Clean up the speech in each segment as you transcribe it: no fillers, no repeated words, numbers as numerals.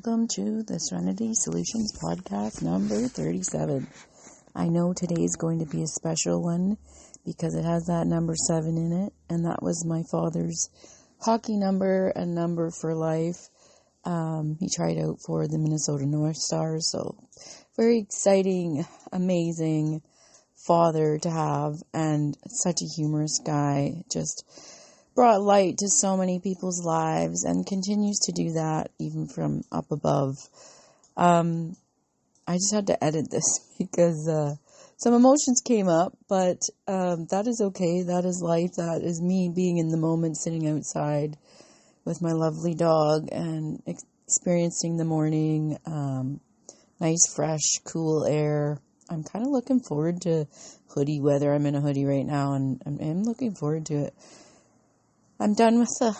welcome to the Serenity Solutions podcast number 37. I know today is going to be a special one because it has that number 7 in it, and that was my father's hockey number and number for life. He tried out for the Minnesota North Stars, so very exciting, amazing father to have, and such a humorous guy. Just brought light to so many people's lives and continues to do that even from up above. I just had to edit this because some emotions came up, but that is okay. That is life. That is me being in the moment, sitting outside with my lovely dog and experiencing the morning, nice, fresh, cool air. I'm kind of looking forward to hoodie weather. I'm in a hoodie right now, and I'm looking forward to it. I'm done with the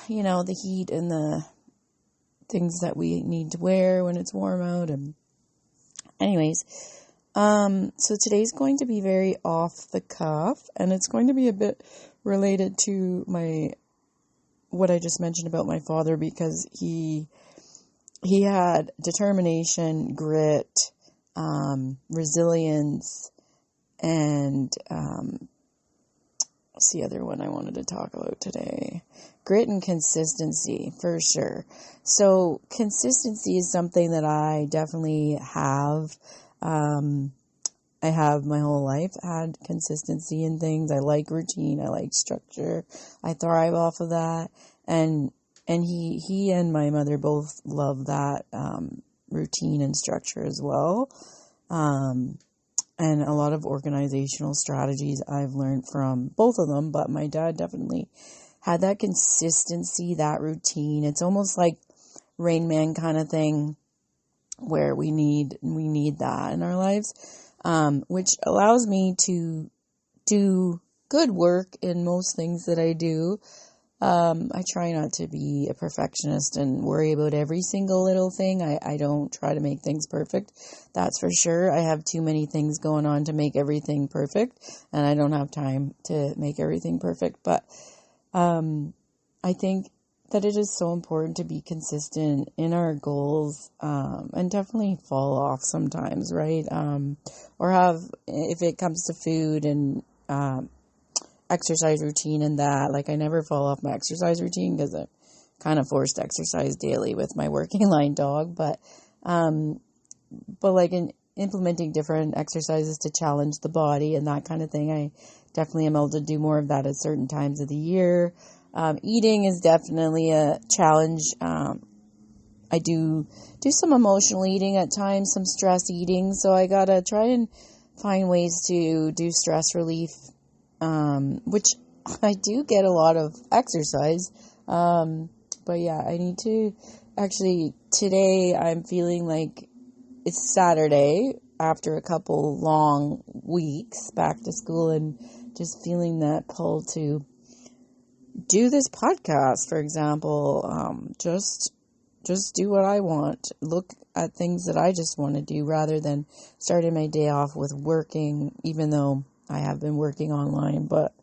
heat and the things that we need to wear when it's warm out. And anyways, so today's going to be very off the cuff, and it's going to be a bit related to what I just mentioned about my father, because he had determination, grit, resilience, and what's the other one I wanted to talk about today? Grit and consistency, for sure. So consistency is something that I definitely have. I have my whole life had consistency in things. I like routine. I like structure. I thrive off of that. And he and my mother both love that routine and structure as well. And a lot of organizational strategies I've learned from both of them, but my dad definitely had that consistency, that routine. It's almost like Rain Man kind of thing, where we need that in our lives, which allows me to do good work in most things that I do. I try not to be a perfectionist and worry about every single little thing. I don't try to make things perfect. That's for sure. I have too many things going on to make everything perfect, and I don't have time to make everything perfect. But I think that it is so important to be consistent in our goals, and definitely fall off sometimes, right? Or have, if it comes to food and exercise routine and that, like I never fall off my exercise routine because I'm kind of forced to exercise daily with my working line dog, but like in implementing different exercises to challenge the body and that kind of thing, I definitely am able to do more of that at certain times of the year. Eating is definitely a challenge. I do some emotional eating at times, some stress eating, so I gotta try and find ways to do stress relief, which I do get a lot of exercise. But yeah, I need to actually, today I'm feeling like it's Saturday after a couple long weeks back to school, and just feeling that pull to do this podcast, for example. Just do what I want. Look at things that I just want to do rather than starting my day off with working, even though I have been working online. But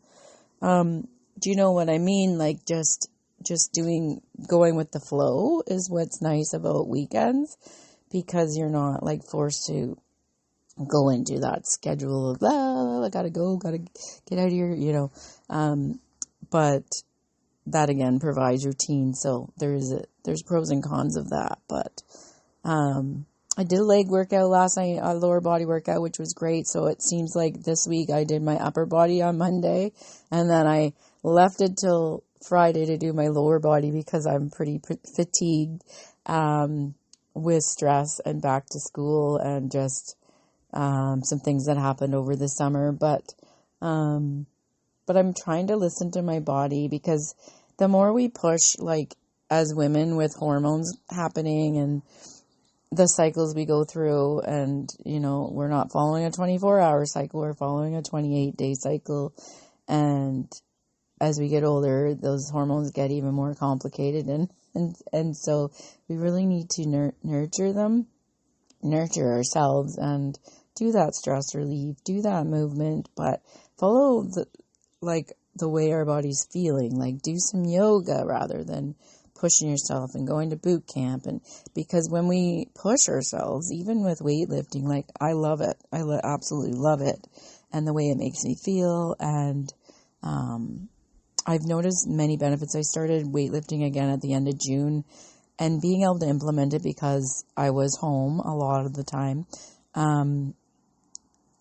do you know what I mean? Like just going with the flow is what's nice about weekends, because you're not like forced to go into that schedule of, I gotta get out of here, but that again provides routine. So there's pros and cons of that. But I did a leg workout last night, a lower body workout, which was great. So it seems like this week I did my upper body on Monday, and then I left it till Friday to do my lower body because I'm pretty fatigued with stress and back to school and just some things that happened over the summer. But I'm trying to listen to my body, because the more we push, like as women with hormones happening and the cycles we go through, and we're not following a 24-hour cycle, we're following a 28-day cycle, and as we get older, those hormones get even more complicated, and so we really need to nurture ourselves and do that stress relief, do that movement, but follow the way our body's feeling. Like do some yoga rather than pushing yourself and going to boot camp. And because when we push ourselves, even with weightlifting, like I love it. I absolutely love it. And the way it makes me feel. And I've noticed many benefits. I started weightlifting again at the end of June, and being able to implement it because I was home a lot of the time.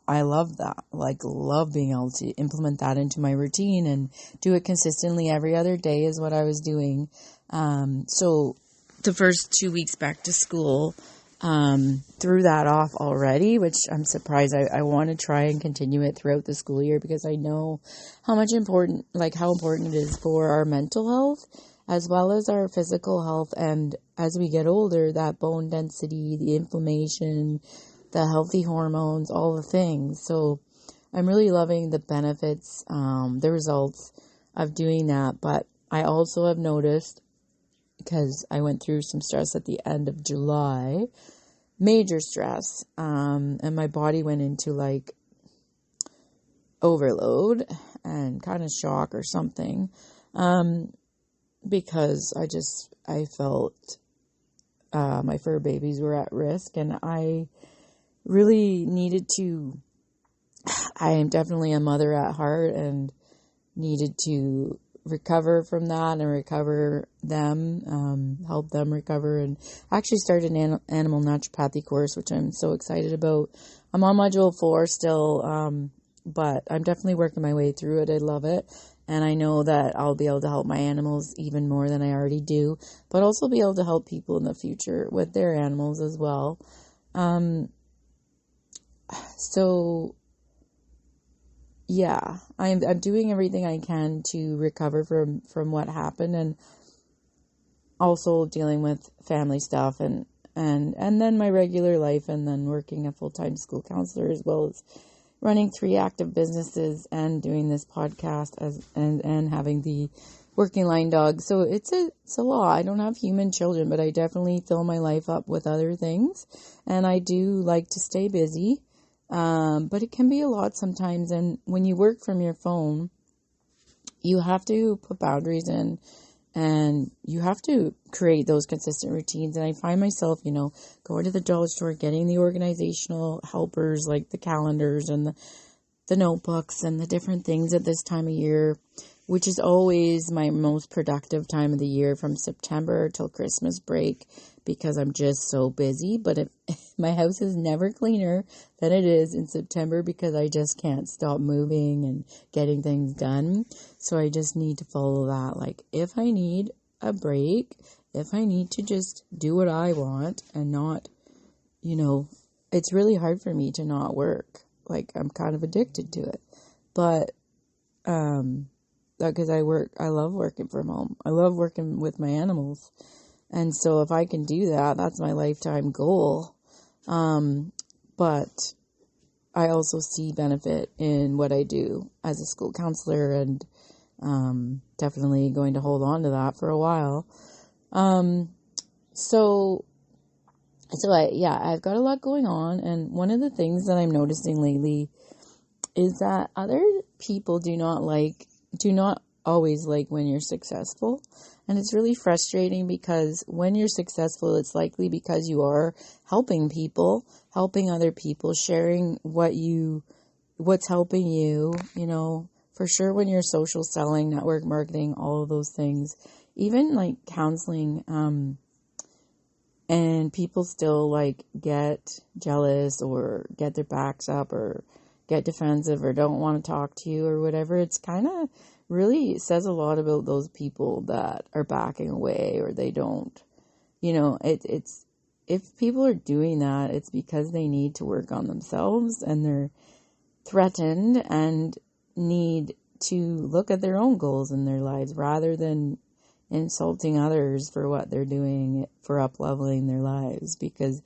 I love that. Love being able to implement that into my routine and do it consistently every other day is what I was doing. So the first 2 weeks back to school, threw that off already, which I'm surprised. I want to try and continue it throughout the school year because I know how important it is for our mental health as well as our physical health. And as we get older, that bone density, the inflammation, the healthy hormones, all the things. So I'm really loving the benefits, the results of doing that. But I also have noticed, because I went through some stress at the end of July, major stress, and my body went into overload and kind of shock or something, because I felt my fur babies were at risk, and I really needed to, I am definitely a mother at heart and needed to recover from that and recover them, help them recover, and actually started an animal naturopathy course, which I'm so excited about. I'm on module 4 still, but I'm definitely working my way through it. I love it. And I know that I'll be able to help my animals even more than I already do, but also be able to help people in the future with their animals as well. So yeah, I'm doing everything I can to recover from what happened, and also dealing with family stuff and then my regular life, and then working a full-time school counselor, as well as running 3 active businesses and doing this podcast and having the working line dog. So it's a lot. I don't have human children, but I definitely fill my life up with other things, and I do like to stay busy. But it can be a lot sometimes. And when you work from your phone, you have to put boundaries in, and you have to create those consistent routines. And I find myself, going to the dollar store, getting the organizational helpers, like the calendars and the notebooks and the different things at this time of year, which is always my most productive time of the year, from September till Christmas break, because I'm just so busy. But if my house is never cleaner than it is in September, because I just can't stop moving and getting things done. So I just need to follow that. If I need a break, if I need to just do what I want and not, it's really hard for me to not work. I'm kind of addicted to it. But, because I love working from home. I love working with my animals. And so if I can do that, that's my lifetime goal. But I also see benefit in what I do as a school counselor, and definitely going to hold on to that for a while. I've got a lot going on. And one of the things that I'm noticing lately is that other people do not always like when you're successful. And it's really frustrating, because when you're successful, it's likely because you are helping people, helping other people, sharing what's helping you, for sure. When you're social selling, network marketing, all of those things, even counseling, and people still get jealous or get their backs up or get defensive or don't want to talk to you or whatever. It's kind of really says a lot about those people that are backing away, or they don't, it's if people are doing that, it's because they need to work on themselves, and they're threatened and need to look at their own goals in their lives, rather than insulting others for what they're doing for up-leveling their lives. Because,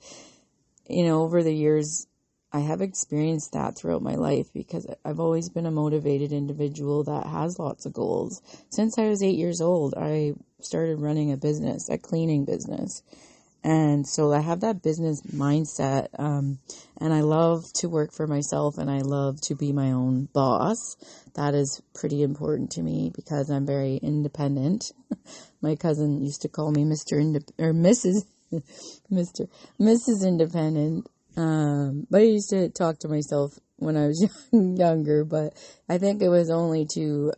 over the years, I have experienced that throughout my life, because I've always been a motivated individual that has lots of goals. Since I was 8 years old, I started running a cleaning business. And so I have that business mindset, and I love to work for myself, and I love to be my own boss. That is pretty important to me because I'm very independent. My cousin used to call me or Mrs. Mrs. Independent. But I used to talk to myself when I was younger, but I think it was only to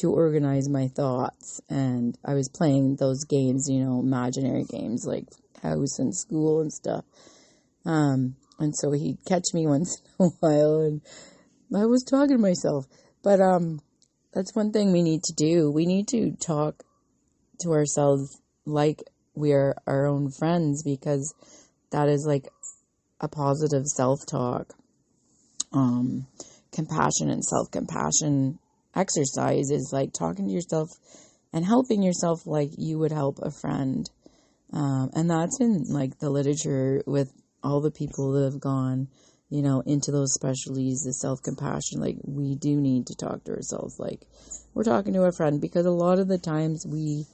organize my thoughts, and I was playing those games, imaginary games like house and school and stuff. And so he'd catch me once in a while, and I was talking to myself. But that's one thing we need to do. We need to talk to ourselves like we are our own friends, because that is like a positive self-talk. Compassion and self-compassion exercise is like talking to yourself and helping yourself like you would help a friend. And that's in like the literature with all the people that have gone, into those specialties, the self-compassion. Like, we do need to talk to ourselves like we're talking to a friend, because a lot of the times we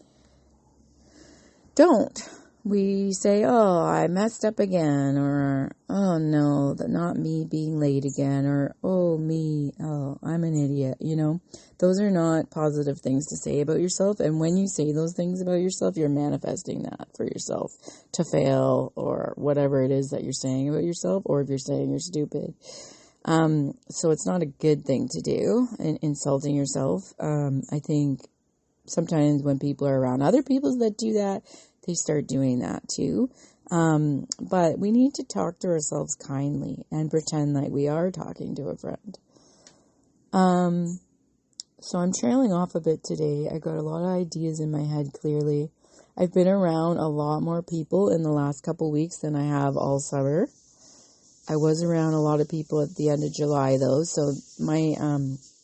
don't. We say, oh, I messed up again, or, oh no, not me being late again, or, oh, I'm an idiot, Those are not positive things to say about yourself, and when you say those things about yourself, you're manifesting that for yourself to fail, or whatever it is that you're saying about yourself, or if you're saying you're stupid. So it's not a good thing to do, insulting yourself. I think sometimes when people are around other people that do that, they start doing that too. But we need to talk to ourselves kindly and pretend like we are talking to a friend. So I'm trailing off a bit today. I got a lot of ideas in my head, clearly. I've been around a lot more people in the last couple weeks than I have all summer. I was around a lot of people at the end of July, though, so my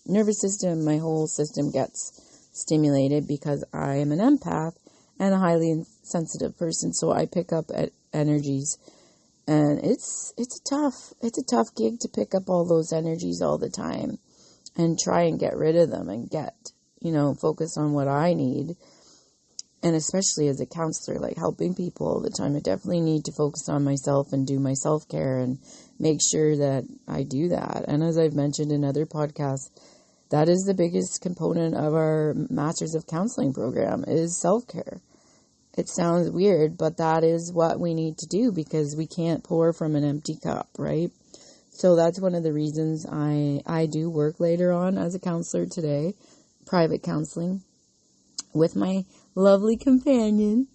nervous system, my whole system gets stimulated because I am an empath and a highly sensitive person, so I pick up at energies, and it's a tough gig to pick up all those energies all the time and try and get rid of them and get, focus on what I need. And especially as a counselor, like helping people all the time, I definitely need to focus on myself and do my self-care and make sure that I do that. And as I've mentioned in other podcasts, that is the biggest component of our Masters of Counseling program, is self-care. It sounds weird, but that is what we need to do, because we can't pour from an empty cup, right? So that's one of the reasons I do work later on as a counselor today, private counseling, with my lovely companion,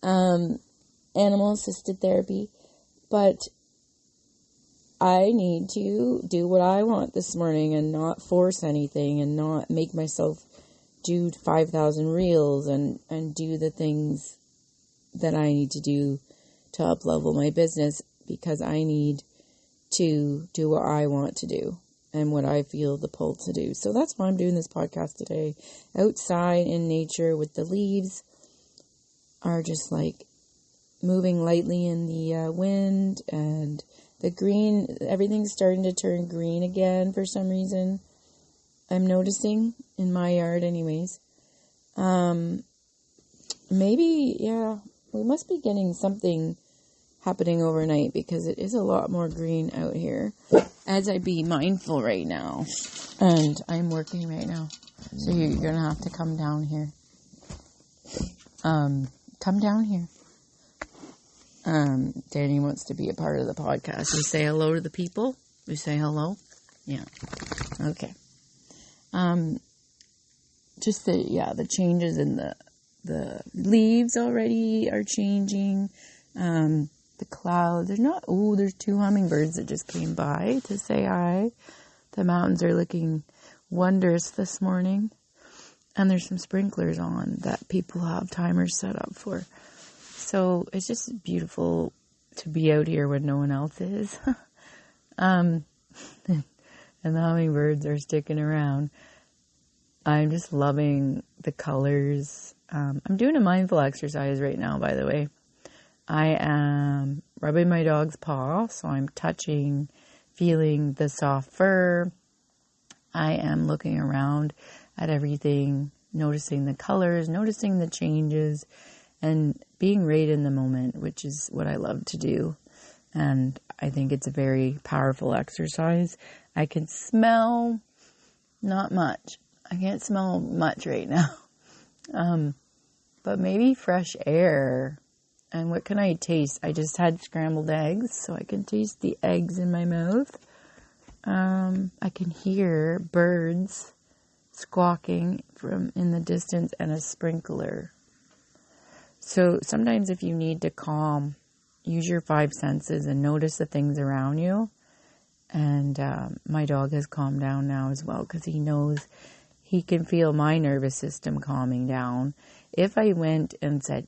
animal-assisted therapy. But I need to do what I want this morning and not force anything and not make myself do 5,000 reels and do the things that I need to do to up-level my business, because I need to do what I want to do and what I feel the pull to do. So that's why I'm doing this podcast today. Outside in nature, with the leaves are just like moving lightly in the wind, and the green, everything's starting to turn green again for some reason. I'm noticing in my yard anyways. Maybe, we must be getting something happening overnight, because it is a lot more green out here as I be mindful right now. And I'm working right now. So you're going to have to come down here. Come down here. Danny wants to be a part of the podcast. We say hello to the people. We say hello. Yeah. Okay. Just the changes in the leaves already are changing. The clouds, there's 2 hummingbirds that just came by to say hi. The mountains are looking wondrous this morning. And there's some sprinklers on that people have timers set up for. So it's just beautiful to be out here when no one else is. And the hummingbirds are sticking around. I'm just loving the colors. I'm doing a mindful exercise right now, by the way. I am rubbing my dog's paw, so I'm touching, feeling the soft fur. I am looking around at everything, noticing the colors, noticing the changes, and being right in the moment, which is what I love to do. And I think it's a very powerful exercise. I can smell, not much. I can't smell much right now. But maybe fresh air. And what can I taste? I just had scrambled eggs, so I can taste the eggs in my mouth. I can hear birds squawking from in the distance and a sprinkler. So sometimes if you need to calm, use your 5 senses and notice the things around you. And my dog has calmed down now as well because he knows he can feel my nervous system calming down. If I went and said,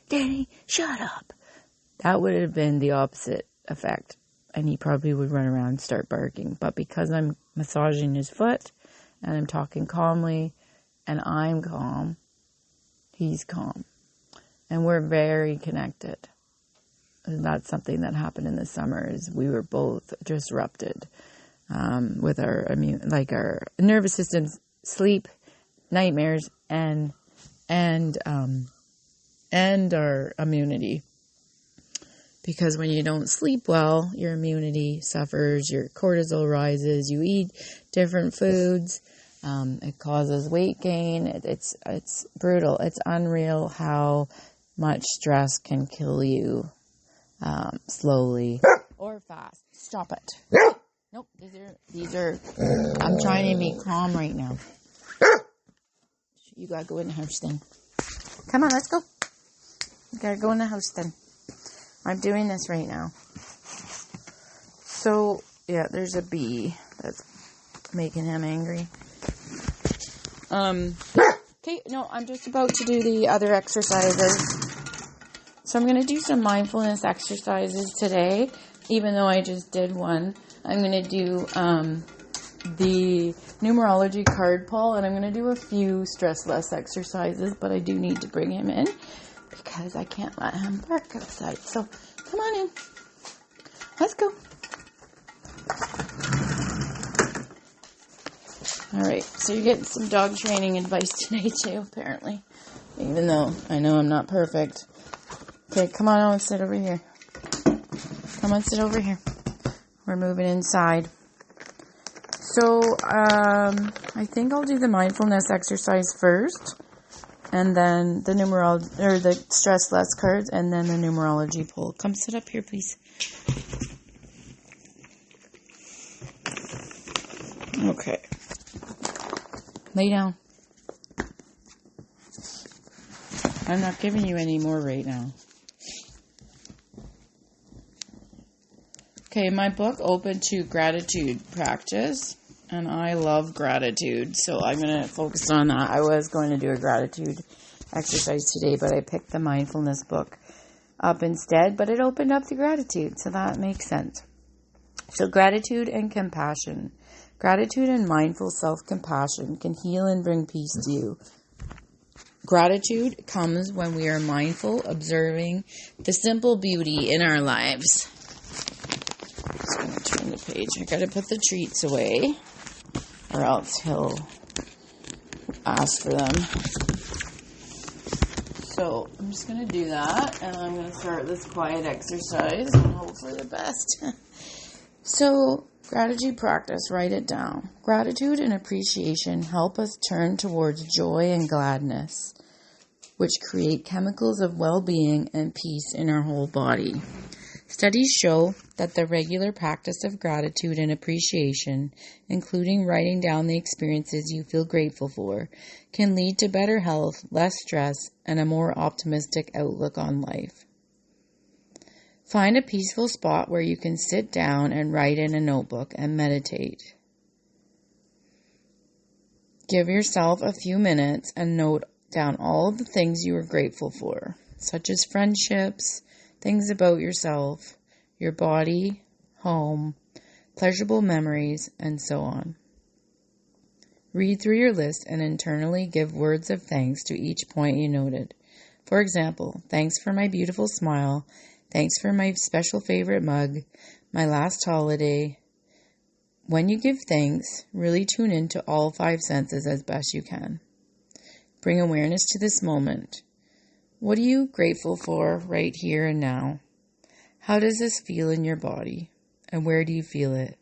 "Danny, shut up," that would have been the opposite effect. And he probably would run around and start barking. But because I'm massaging his foot and I'm talking calmly and I'm calm, he's calm. And we're very connected. And that's something that happened in the summer is we were both disrupted with our our nervous systems, sleep, nightmares, and our immunity. Because when you don't sleep well, your immunity suffers, your cortisol rises, you eat different foods, it causes weight gain. It's brutal. It's unreal how much stress can kill you slowly or fast. Stop it. Nope, these are, I'm trying to be calm right now. You gotta go in the house then. Come on, let's go. You gotta go in the house then. I'm doing this right now. So, yeah, there's a bee that's making him angry. Okay, no, I'm just about to do the other exercises. So I'm going to do some mindfulness exercises today, even though I just did one. I'm going to do the numerology card pull, and I'm going to do a few stress less exercises, but I do need to bring him in because I can't let him bark outside. So come on in. Let's go. Alright, so you're getting some dog training advice today too, apparently. Even though I know I'm not perfect. Okay, come on and sit over here. Come on, sit over here. We're moving inside. So, I think I'll do the mindfulness exercise first. And then the the stress less cards, and then the numerology pull. Come sit up here, please. Okay. Lay down. I'm not giving you any more right now. Okay, my book opened to gratitude practice, and I love gratitude, so I'm going to focus on that. I was going to do a gratitude exercise today, but I picked the mindfulness book up instead, but it opened up to gratitude, so that makes sense. So gratitude and compassion. Gratitude and mindful self-compassion can heal and bring peace to you. Gratitude comes when we are mindful, observing the simple beauty in our lives. I'm just going to turn the page. I got to put the treats away, or else he'll ask for them. So I'm just going to do that, and I'm going to start this quiet exercise and hope for the best. So, gratitude practice, write it down. Gratitude and appreciation help us turn towards joy and gladness, which create chemicals of well-being and peace in our whole body. Studies show that the regular practice of gratitude and appreciation, including writing down the experiences you feel grateful for, can lead to better health, less stress, and a more optimistic outlook on life. Find a peaceful spot where you can sit down and write in a notebook and meditate. Give yourself a few minutes and note down all of the things you are grateful for, such as friendships, things about yourself, your body, home, pleasurable memories, and so on. Read through your list and internally give words of thanks to each point you noted. For example, thanks for my beautiful smile. Thanks for my special favorite mug, my last holiday. When you give thanks, really tune into all 5 senses as best you can. Bring awareness to this moment. What are you grateful for right here and now? How does this feel in your body? And where do you feel it?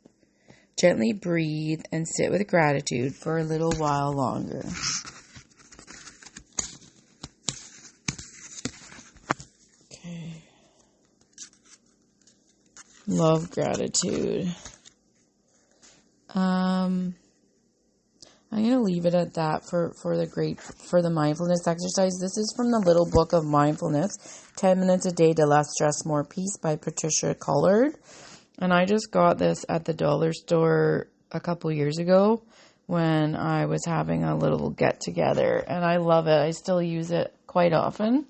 Gently breathe and sit with gratitude for a little while longer. Okay. Love gratitude. I'm going to leave it at that for the mindfulness exercise. This is from the Little Book of Mindfulness, 10 Minutes a Day to Less Stress, More Peace by Patricia Collard. And I just got this at the dollar store a couple years ago when I was having a little get together, and I love it. I still use it quite often.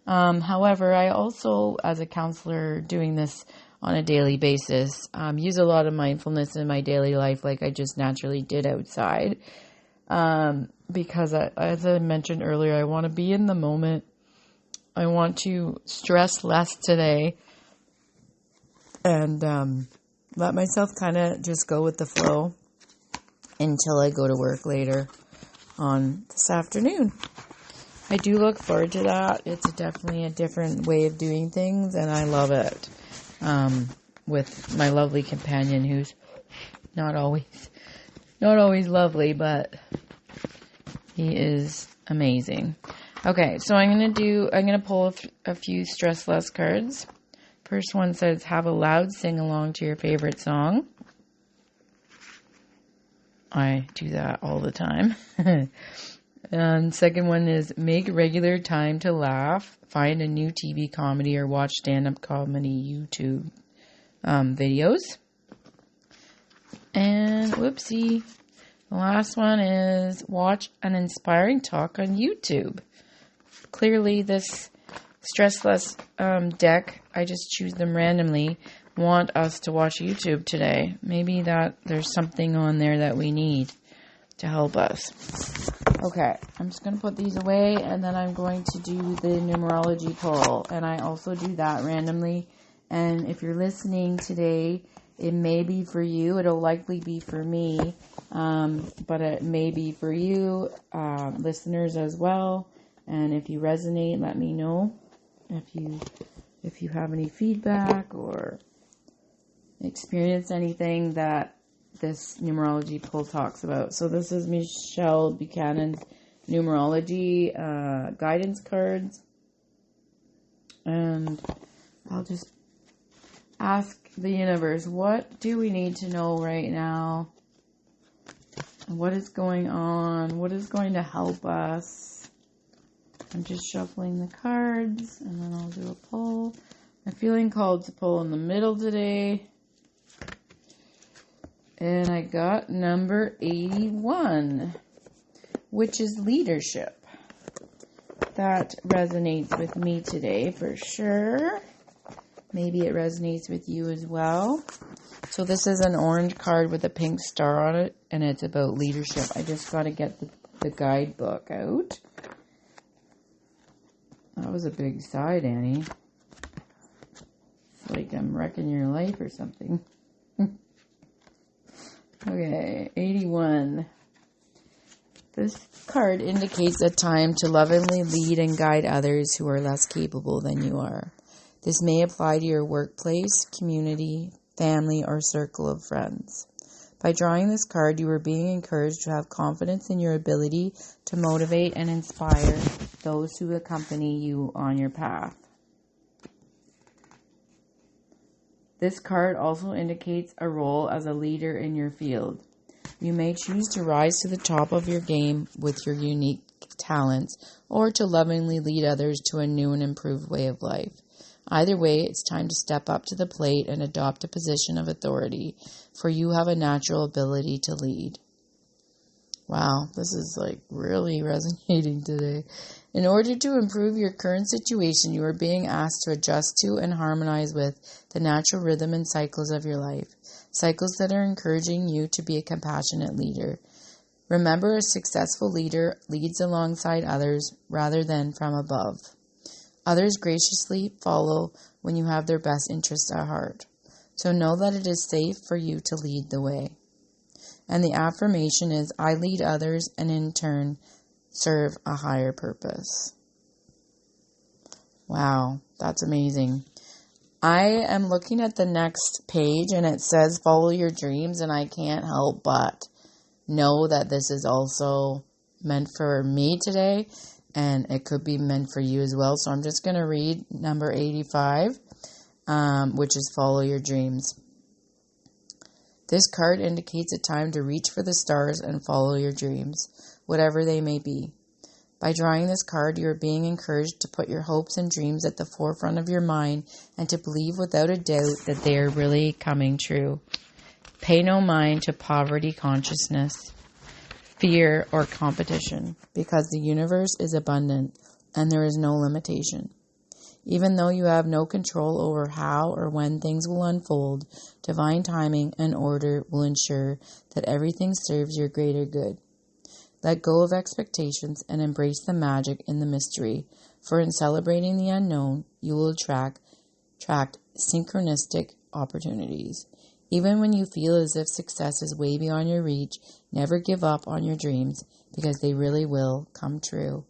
However, I also, as a counselor doing this on a daily basis, use a lot of mindfulness in my daily life like I just naturally did outside. Because as I mentioned earlier, I want to be in the moment. I want to stress less today and let myself kind of just go with the flow until I go to work later on this afternoon. I do look forward to that. It's definitely a different way of doing things, and I love it. With my lovely companion, who's not always lovely, but he is amazing. Okay, so I'm gonna pull a few stress less cards. First one says, have a loud sing along to your favorite song. I do that all the time. And second one is, make regular time to laugh. Find a new TV comedy or watch stand-up comedy YouTube videos. And whoopsie. The last one is, watch an inspiring talk on YouTube. Clearly this stressless deck, I just choose them randomly, want us to watch YouTube today. Maybe that there's something on there that we need to help us. Okay, I'm just going to put these away, and then I'm going to do the numerology pull, and I also do that randomly. And if you're listening today, it may be for you. It'll likely be for me, but it may be for you, listeners as well. And if you resonate, let me know. If you have any feedback or experience anything that this numerology pull talks about. So this is Michelle Buchanan's numerology guidance cards. And I'll just ask the universe, what do we need to know right now? What is going on? What is going to help us? I'm just shuffling the cards, and then I'll do a pull. I'm feeling called to pull in the middle today. And I got number 81, which is leadership. That resonates with me today for sure. Maybe it resonates with you as well. So this is an orange card with a pink star on it, and it's about leadership. I just got to get the guidebook out. That was a big sigh, Danny. It's like I'm wrecking your life or something. Okay, 81. This card indicates a time to lovingly lead and guide others who are less capable than you are. This may apply to your workplace, community, family, or circle of friends. By drawing this card, you are being encouraged to have confidence in your ability to motivate and inspire those who accompany you on your path. This card also indicates a role as a leader in your field. You may choose to rise to the top of your game with your unique talents, or to lovingly lead others to a new and improved way of life. Either way, it's time to step up to the plate and adopt a position of authority, for you have a natural ability to lead. Wow, this is like really resonating today. In order to improve your current situation, you are being asked to adjust to and harmonize with the natural rhythm and cycles of your life, cycles that are encouraging you to be a compassionate leader. Remember, a successful leader leads alongside others rather than from above. Others graciously follow when you have their best interests at heart. So know that it is safe for you to lead the way. And the affirmation is, I lead others and in turn serve a higher purpose. Wow, that's amazing. I am looking at the next page and it says follow your dreams, and I can't help but know that this is also meant for me today, and it could be meant for you as well. So I'm just going to read number 85, which is follow your dreams. This card indicates a time to reach for the stars and follow your dreams, whatever they may be. By drawing this card, you are being encouraged to put your hopes and dreams at the forefront of your mind and to believe without a doubt that they are really coming true. Pay no mind to poverty consciousness, fear, or competition, because the universe is abundant and there is no limitation. Even though you have no control over how or when things will unfold, divine timing and order will ensure that everything serves your greater good. Let go of expectations and embrace the magic in the mystery, for in celebrating the unknown, you will attract synchronistic opportunities. Even when you feel as if success is way beyond your reach, never give up on your dreams, because they really will come true.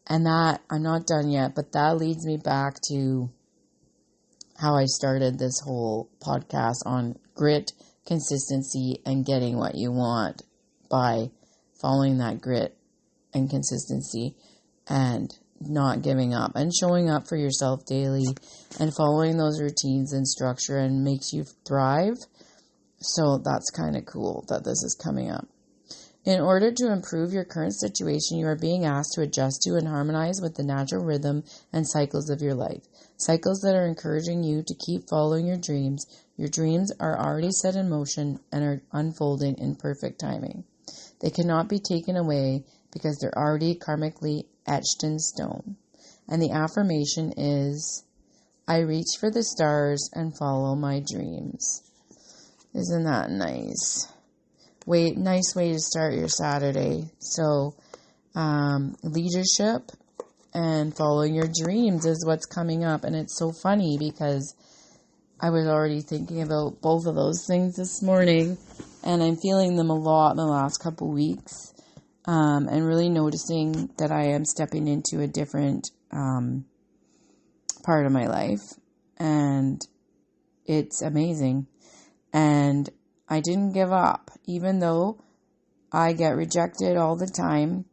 And that, I'm not done yet, but that leads me back to how I started this whole podcast on grit, consistency, and getting what you want by following that grit and consistency and not giving up and showing up for yourself daily and following those routines and structure and makes you thrive. So that's kind of cool that this is coming up. In order to improve your current situation, you are being asked to adjust to and harmonize with the natural rhythm and cycles of your life. Cycles that are encouraging you to keep following your dreams. Your dreams are already set in motion and are unfolding in perfect timing. They cannot be taken away because they're already karmically etched in stone. And the affirmation is, I reach for the stars and follow my dreams. Isn't that nice? Nice way to start your Saturday. So, leadership and following your dreams is what's coming up. And it's so funny because I was already thinking about both of those things this morning, and I'm feeling them a lot in the last couple weeks, and really noticing that I am stepping into a different part of my life, and it's amazing. And I didn't give up, even though I get rejected all the time.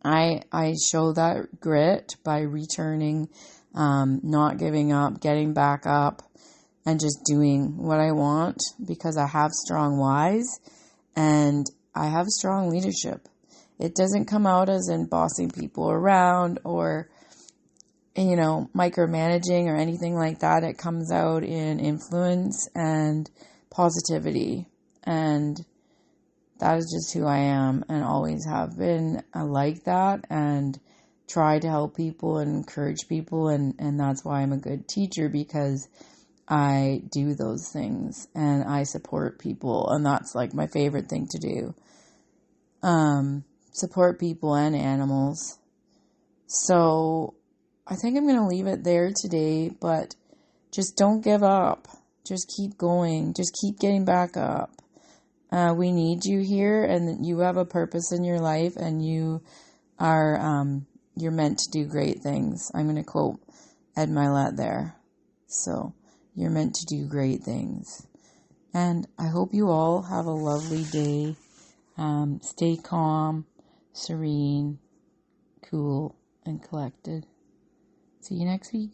I show that grit by returning, not giving up, getting back up, and just doing what I want, because I have strong whys and I have strong leadership. It doesn't come out as in bossing people around or, micromanaging or anything like that. It comes out in influence and positivity, and that is just who I am and always have been. I like that and try to help people and encourage people, and that's why I'm a good teacher, because I do those things and I support people, and that's like my favorite thing to do. Support people and animals. So I think I'm going to leave it there today, but just don't give up. Just keep going. Just keep getting back up. We need you here, and you have a purpose in your life, and you are, you're meant to do great things. I'm going to quote Ed Milet there. So you're meant to do great things. And I hope you all have a lovely day. Stay calm, serene, cool, and collected. See you next week.